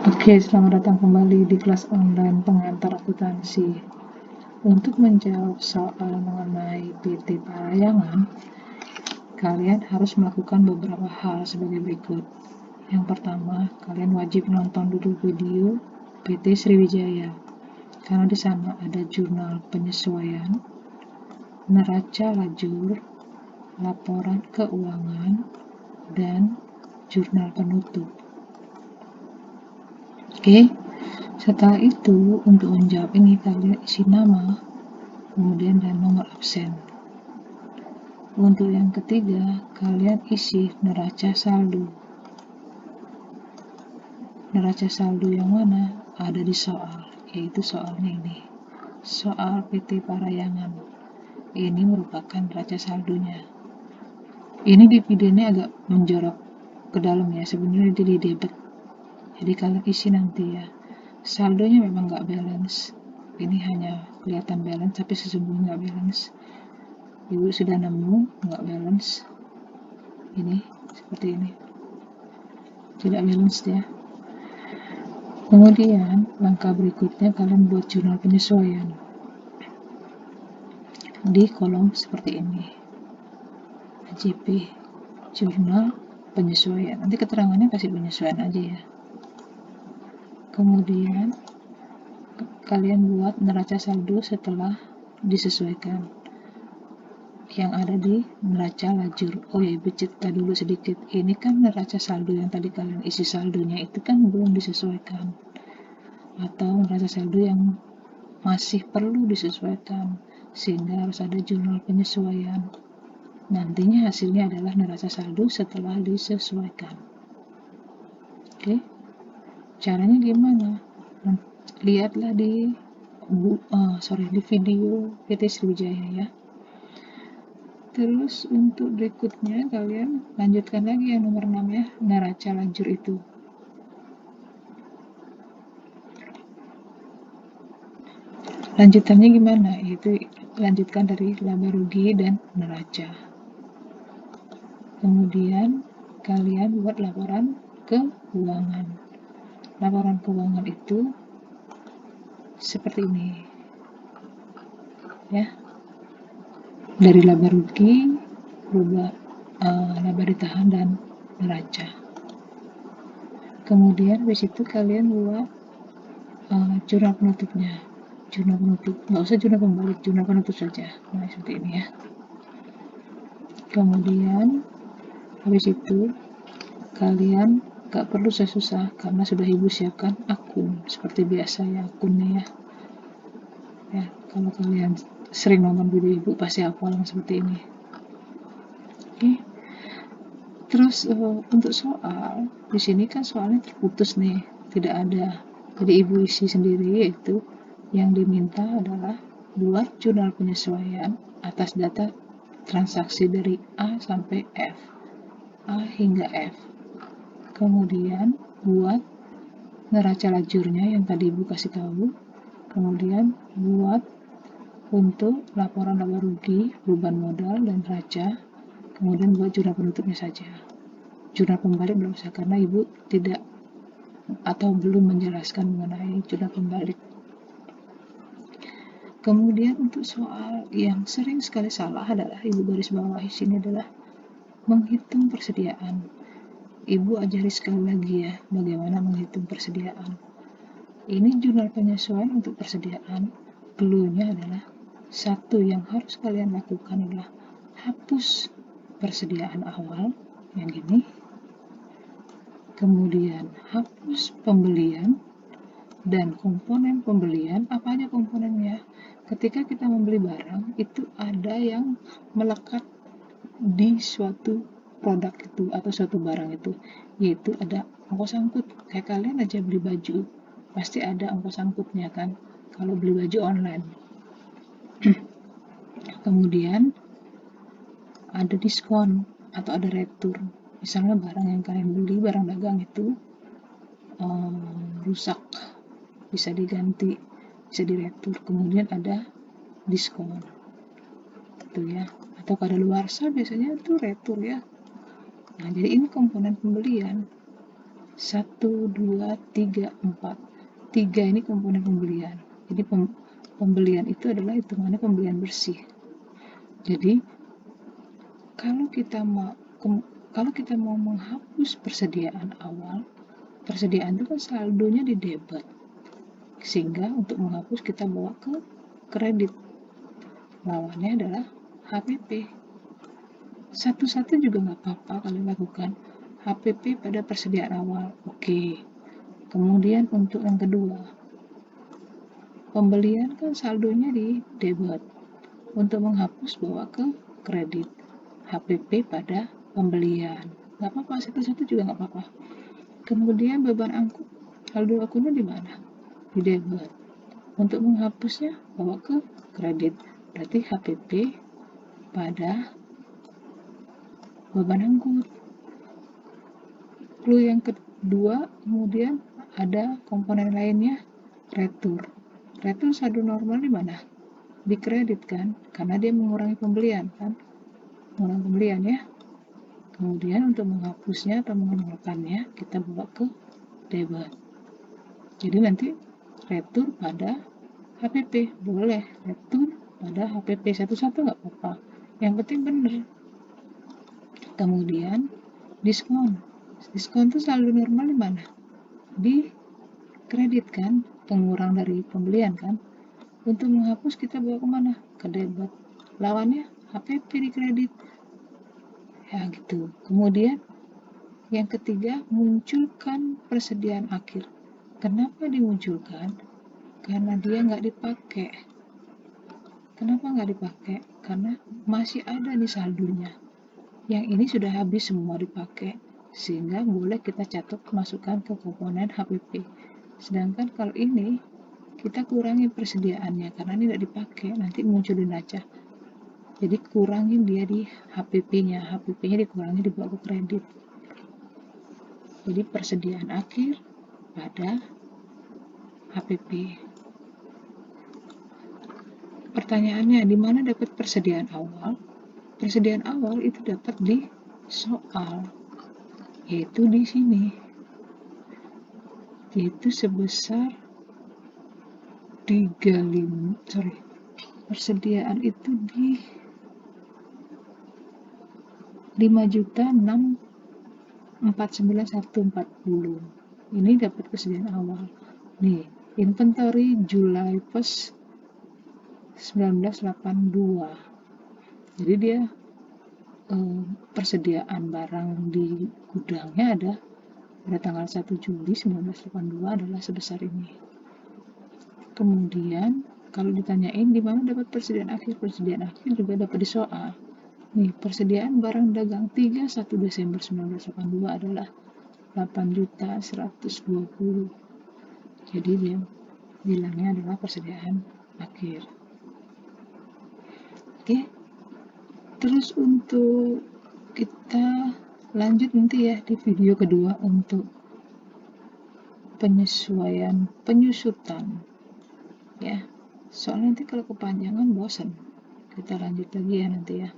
Oke, selamat datang kembali di kelas online pengantar akuntansi. Untuk menjawab soal mengenai PT Parayangan, kalian harus melakukan beberapa hal sebagai berikut. Yang pertama, kalian wajib nonton dulu video PT Sriwijaya, karena di sana ada jurnal penyesuaian, neraca lajur, laporan keuangan, dan jurnal penutup. Oke, setelah itu untuk menjawab ini kalian isi nama, kemudian dan nomor absen. Untuk yang ketiga, kalian isi neraca saldo. Neraca saldo yang mana? Ada di soal, yaitu soalnya ini. Soal PT Parayangan. Ini merupakan neraca saldonya. Ini dividennya agak menjorok ke dalam ya, sebenarnya jadi debit. Jadi kalian isi nanti ya. Saldonya memang nggak balance. Ini hanya kelihatan balance, tapi sesungguhnya nggak balance. Ibu sudah nemu nggak balance. Ini seperti ini. Tidak balance ya. Kemudian langkah berikutnya kalian buat jurnal penyesuaian. Di kolom seperti ini. AJP jurnal penyesuaian. Nanti keterangannya kasih penyesuaian aja ya. Kemudian kalian buat neraca saldo setelah disesuaikan yang ada di neraca lajur. Oh ya, ibu cerita dulu sedikit. Ini kan neraca saldo yang tadi kalian isi saldonya itu kan belum disesuaikan, atau neraca saldo yang masih perlu disesuaikan, sehingga harus ada jurnal penyesuaian. Nantinya hasilnya adalah neraca saldo setelah disesuaikan. Oke, caranya gimana? Lihatlah di video PT Sriwijaya ya. Terus untuk berikutnya kalian lanjutkan lagi yang nomor 6 ya, neraca lajur itu. Lanjutannya gimana? Itu lanjutkan dari laba rugi dan neraca. Kemudian kalian buat laporan keuangan. Laporan keuangan itu seperti ini. Ya. Dari laba rugi, laba ditahan dan neraca. Kemudian habis itu kalian buat jurnal penutupnya. Jurnal penutup, nggak usah jurnal pembalik, jurnal penutup saja. Nah, seperti ini ya. Kemudian habis itu kalian gak perlu susah karena sudah ibu siapkan akun seperti biasa ya, akunnya ya. Kalau kalian sering nonton video ibu pasti hafal seperti ini. Oke. Terus untuk soal di sini kan soalnya terputus nih, tidak ada. Jadi ibu isi sendiri, yaitu yang diminta adalah buat jurnal penyesuaian atas data transaksi dari A sampai F, A hingga F. Kemudian buat neraca lajurnya yang tadi ibu kasih tahu. Kemudian buat untuk laporan laba rugi, beban modal dan neraca. Kemudian buat jurnal penutupnya saja. Jurnal pembalik belum usah karena ibu tidak atau belum menjelaskan mengenai jurnal pembalik. Kemudian untuk soal yang sering sekali salah adalah ibu garis bawah di sini adalah menghitung persediaan. Ibu ajari sekali lagi ya bagaimana menghitung persediaan. Ini jurnal penyesuaian untuk persediaan. Cluenya adalah satu yang harus kalian lakukan adalah hapus persediaan awal yang gini. Kemudian hapus pembelian dan komponen pembelian. Apa aja komponennya? Ketika kita membeli barang itu ada yang melekat di suatu produk itu atau suatu barang itu, yaitu ada ongkos angkut. Kayak kalian aja beli baju pasti ada ongkos angkutnya kan kalau beli baju online. Kemudian ada diskon atau ada retur. Misalnya barang yang kalian beli, barang dagang itu rusak, bisa diganti, bisa diretur. Kemudian ada diskon itu ya, atau kadaluarsa biasanya itu retur ya. Nah, jadi ini komponen pembelian. 1, 2, 3, 4. 3 ini komponen pembelian. Jadi pembelian itu adalah hitungannya pembelian bersih. Jadi kalau kita mau menghapus persediaan awal, persediaan itu kan saldonya di debit. Sehingga untuk menghapus kita bawa ke kredit. Lawannya adalah HPP. Satu-satu juga nggak apa-apa kalian lakukan. HPP pada persediaan awal, oke. Kemudian untuk yang kedua, pembelian kan saldonya di debit. Untuk menghapus bawa ke kredit. HPP pada pembelian. Nggak apa-apa, satu-satu juga nggak apa-apa. Kemudian beban angkut, saldo akunnya di mana? Di debit. Untuk menghapusnya bawa ke kredit. Berarti HPP pada beban angkut. Clue yang kedua, kemudian ada komponen lainnya, retur. Retur saldo normal di mana? Di kredit kan, karena dia mengurangi pembelian kan, mengurangi pembelian ya. Kemudian untuk menghapusnya atau menolakkannya kita bawa ke debit. Jadi nanti retur pada HPP, boleh retur pada HPP satu-satu nggak apa-apa, yang penting benar. Kemudian diskon itu saldo normal di mana? Di kredit kan, pengurang dari pembelian kan. Untuk menghapus kita bawa kemana? Ke debit. Lawannya HPP di kredit. Ya gitu. Kemudian yang ketiga, munculkan persediaan akhir. Kenapa dimunculkan? Karena dia nggak dipakai. Kenapa nggak dipakai? Karena masih ada nih saldonya. Yang ini sudah habis semua dipakai, sehingga boleh kita catat masukkan ke komponen HPP. Sedangkan kalau ini kita kurangi persediaannya karena ini tidak dipakai, nanti munculin aja. Jadi kurangin dia di HPP-nya, HPP-nya dikurangi dibawa ke kredit. Jadi persediaan akhir pada HPP. Pertanyaannya, di mana dapat persediaan awal? Persediaan awal itu dapat di soal, yaitu di sini, yaitu sebesar 35, persediaan itu di 5.649.140. Ini dapat persediaan awal. Nih, inventory July 1st 1982. Jadi dia persediaan barang di gudangnya ada pada tanggal 1 Juli 1982 adalah sebesar ini. Kemudian kalau ditanyain di mana dapat persediaan akhir juga dapat di soal. Nih, persediaan barang dagang 31 Desember 1982 adalah 8.120. Jadi dia bilangnya adalah persediaan akhir. Oke. Terus untuk kita lanjut nanti ya di video kedua untuk penyusutan ya. Soalnya nanti kalau kepanjangan bosan. Kita lanjut lagi ya nanti ya.